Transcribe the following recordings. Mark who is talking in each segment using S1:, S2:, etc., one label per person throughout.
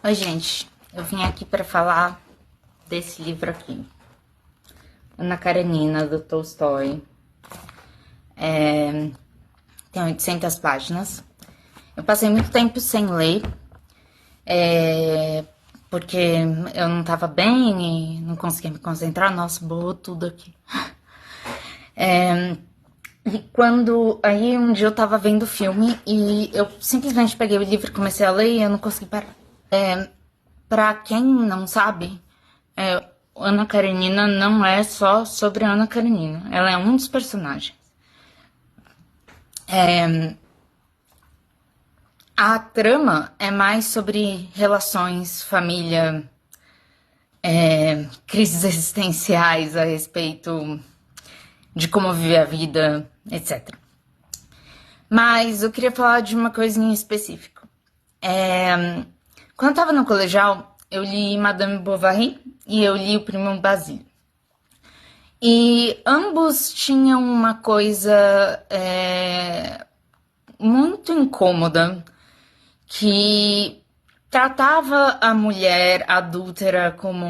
S1: Oi, gente. Eu vim aqui para falar desse livro aqui, Ana Karenina, do Tolstói. Tem 800 páginas. Eu passei muito tempo sem ler, porque eu não estava bem e não conseguia me concentrar. Nossa, borrou tudo aqui. Aí um dia eu tava vendo o filme e eu simplesmente peguei o livro e comecei a ler e eu não consegui parar. Pra quem não sabe, Ana Karenina não é só sobre Ana Karenina. Ela é um dos personagens. A trama é mais sobre relações, família, crises existenciais a respeito de como viver a vida, etc. Mas eu queria falar de uma coisa em específico. Quando eu estava no colegial, eu li Madame Bovary e eu li O Primo Basílio. E ambos tinham uma coisa muito incômoda que tratava a mulher adúltera como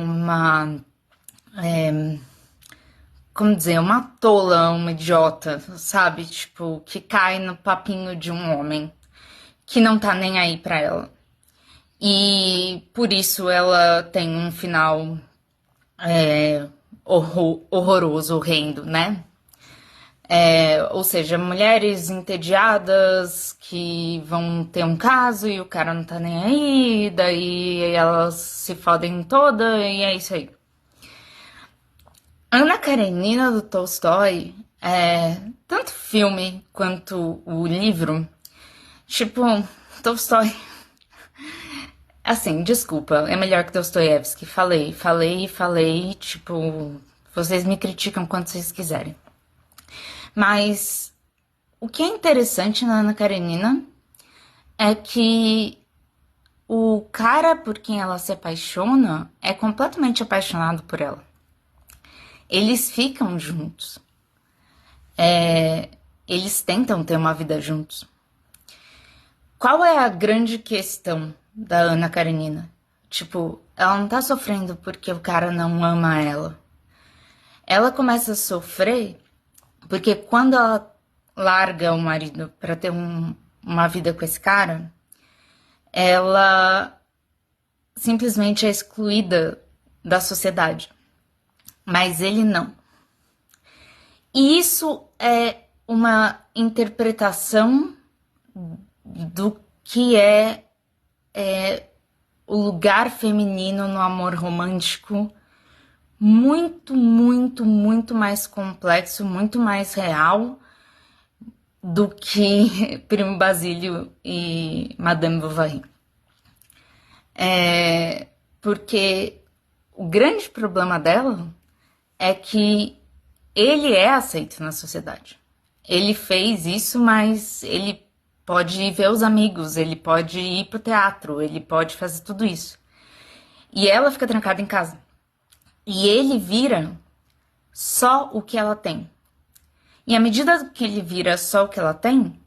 S1: como dizer, uma tola, uma idiota, sabe? Tipo, que cai no papinho de um homem que não tá nem aí pra ela. E por isso ela tem um final horroroso, horrendo, né? Ou seja, mulheres entediadas que vão ter um caso e o cara não tá nem aí, daí elas se fodem toda e é isso aí. Ana Karenina do Tolstói, tanto filme quanto o livro, tipo, Tolstói. Assim, desculpa, é melhor que Dostoiévski. Falei, tipo, vocês me criticam quanto vocês quiserem. Mas o que é interessante na Ana Karenina é que o cara por quem ela se apaixona é completamente apaixonado por ela. Eles ficam juntos. Eles tentam ter uma vida juntos. Qual é a grande questão da Ana Karenina? Tipo, ela não tá sofrendo porque o cara não ama ela. Ela começa a sofrer porque quando ela larga o marido pra ter uma vida com esse cara, ela simplesmente é excluída da sociedade. Mas ele não. E isso é uma interpretação do que é o lugar feminino no amor romântico muito, muito, muito mais complexo, muito mais real do que Primo Basílio e Madame Bovary. Porque o grande problema dela é que ele é aceito na sociedade. Ele fez isso, mas ele pode ir ver os amigos, ele pode ir pro teatro, ele pode fazer tudo isso. E ela fica trancada em casa. E ele vira só o que ela tem. E à medida que ele vira só o que ela tem,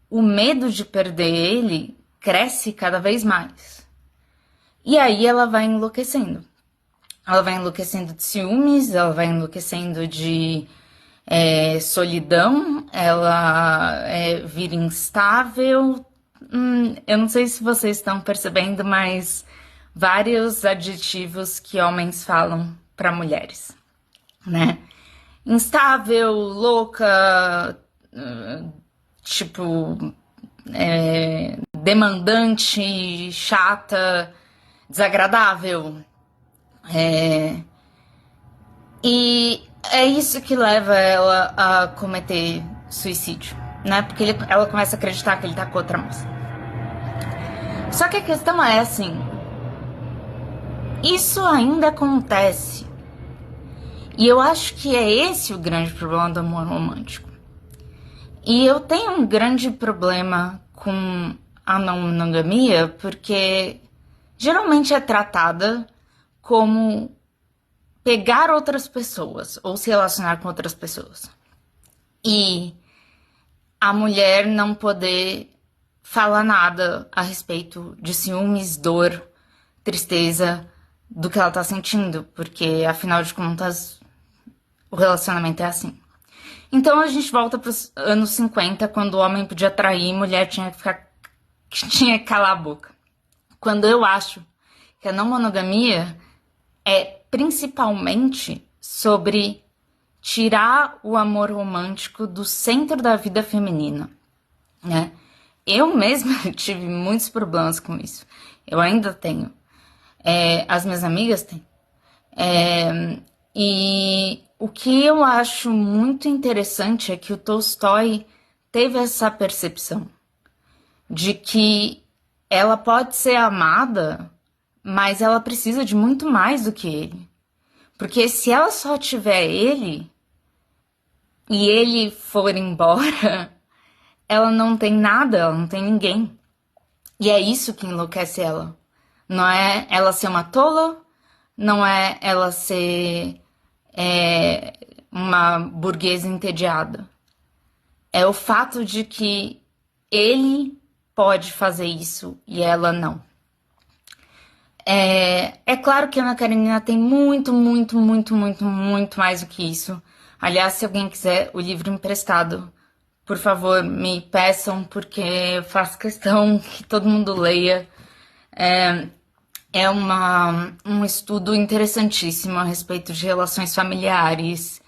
S1: o medo de perder ele cresce cada vez mais. E aí ela vai enlouquecendo. Ela vai enlouquecendo de ciúmes, ela vai enlouquecendo de solidão, ela vira instável. Eu não sei se vocês estão percebendo, mas vários adjetivos que homens falam para mulheres, né? Instável, louca, tipo, demandante, chata, desagradável. E é isso que leva ela a cometer suicídio, né? Porque ela começa a acreditar que ele tá com outra moça. Só que a questão é assim, isso ainda acontece. E eu acho que é esse o grande problema do amor romântico. E eu tenho um grande problema com a não monogamia, porque geralmente é tratada como pegar outras pessoas ou se relacionar com outras pessoas. E a mulher não poder falar nada a respeito de ciúmes, dor, tristeza do que ela tá sentindo, porque afinal de contas o relacionamento é assim. Então a gente volta para os anos 50, quando o homem podia trair, mulher tinha que calar a boca. Quando eu acho que a não monogamia é principalmente sobre tirar o amor romântico do centro da vida feminina, né? Eu mesma tive muitos problemas com isso. Eu ainda tenho. As minhas amigas têm. E o que eu acho muito interessante é que o Tolstói teve essa percepção de que ela pode ser amada, mas ela precisa de muito mais do que ele. Porque se ela só tiver ele e ele for embora, ela não tem nada, ela não tem ninguém. E é isso que enlouquece ela. Não é ela ser uma tola, não é ela ser uma burguesa entediada. É o fato de que ele pode fazer isso e ela não. É claro que a Ana Karenina tem muito, muito, muito, muito, muito mais do que isso. Aliás, se alguém quiser o livro emprestado, por favor, me peçam, porque eu faço questão que todo mundo leia. É um estudo interessantíssimo a respeito de relações familiares,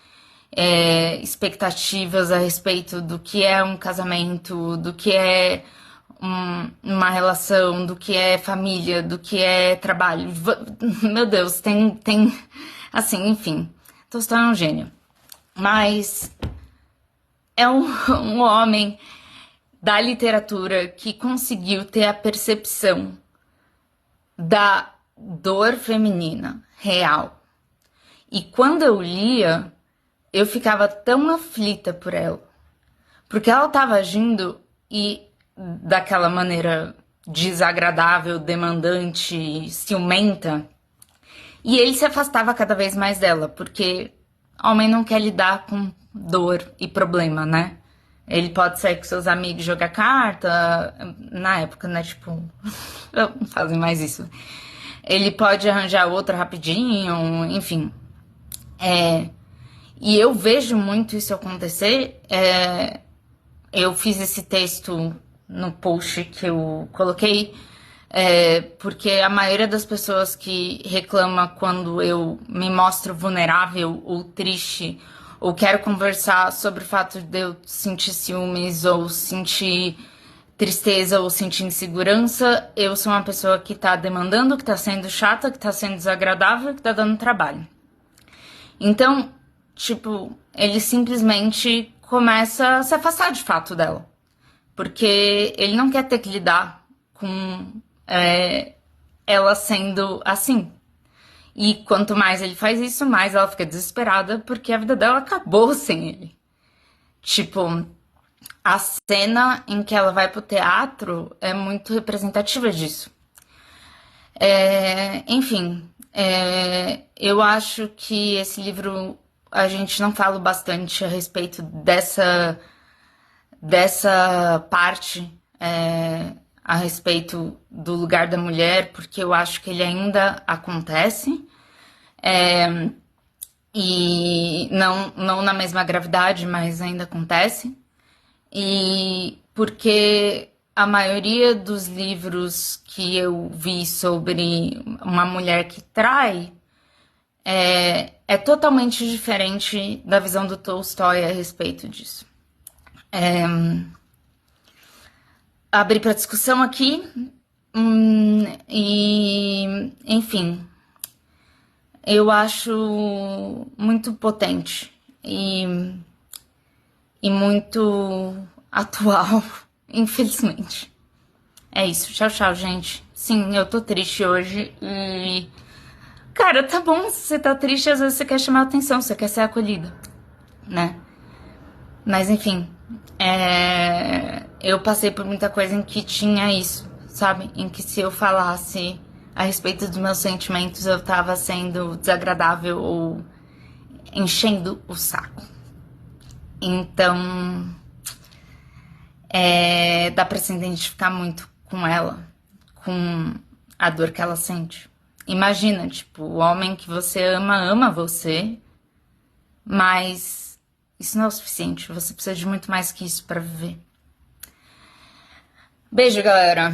S1: expectativas a respeito do que é um casamento, do que é uma relação, do que é família, do que é trabalho. Meu Deus, tem assim, enfim. Tolstói é um gênio. Mas é um homem da literatura que conseguiu ter a percepção da dor feminina real. E quando eu lia, eu ficava tão aflita por ela. Porque ela estava agindo daquela maneira desagradável, demandante, ciumenta. E ele se afastava cada vez mais dela, porque homem não quer lidar com dor e problema, né? Ele pode sair com seus amigos jogar carta, na época, né? Tipo, não fazem mais isso. Ele pode arranjar outra rapidinho, enfim. E eu vejo muito isso acontecer. Eu fiz esse texto no post que eu coloquei, porque a maioria das pessoas que reclama quando eu me mostro vulnerável ou triste, ou quero conversar sobre o fato de eu sentir ciúmes, ou sentir tristeza, ou sentir insegurança, eu sou uma pessoa que tá demandando, que tá sendo chata, que tá sendo desagradável, que tá dando trabalho. Então, tipo, ele simplesmente começa a se afastar de fato dela. Porque ele não quer ter que lidar com ela sendo assim. E quanto mais ele faz isso, mais ela fica desesperada, porque a vida dela acabou sem ele. Tipo, a cena em que ela vai pro teatro é muito representativa disso. Enfim, eu acho que esse livro a gente não fala bastante a respeito dessa parte a respeito do lugar da mulher, porque eu acho que ele ainda acontece, e não na mesma gravidade, mas ainda acontece, e porque a maioria dos livros que eu vi sobre uma mulher que trai é totalmente diferente da visão do Tolstói a respeito disso. Abri para discussão aqui, e enfim, eu acho muito potente e muito atual, infelizmente. É isso, tchau, tchau, gente. Sim, eu tô triste hoje e... Cara, tá bom, se você tá triste, às vezes você quer chamar atenção, você quer ser acolhida, né? Mas enfim, eu passei por muita coisa em que tinha isso, sabe? Em que se eu falasse a respeito dos meus sentimentos, eu tava sendo desagradável ou enchendo o saco. Então, dá pra se identificar muito com ela, com a dor que ela sente. Imagina, tipo, o homem que você ama, ama você, mas isso não é o suficiente. Você precisa de muito mais que isso pra viver. Beijo, galera.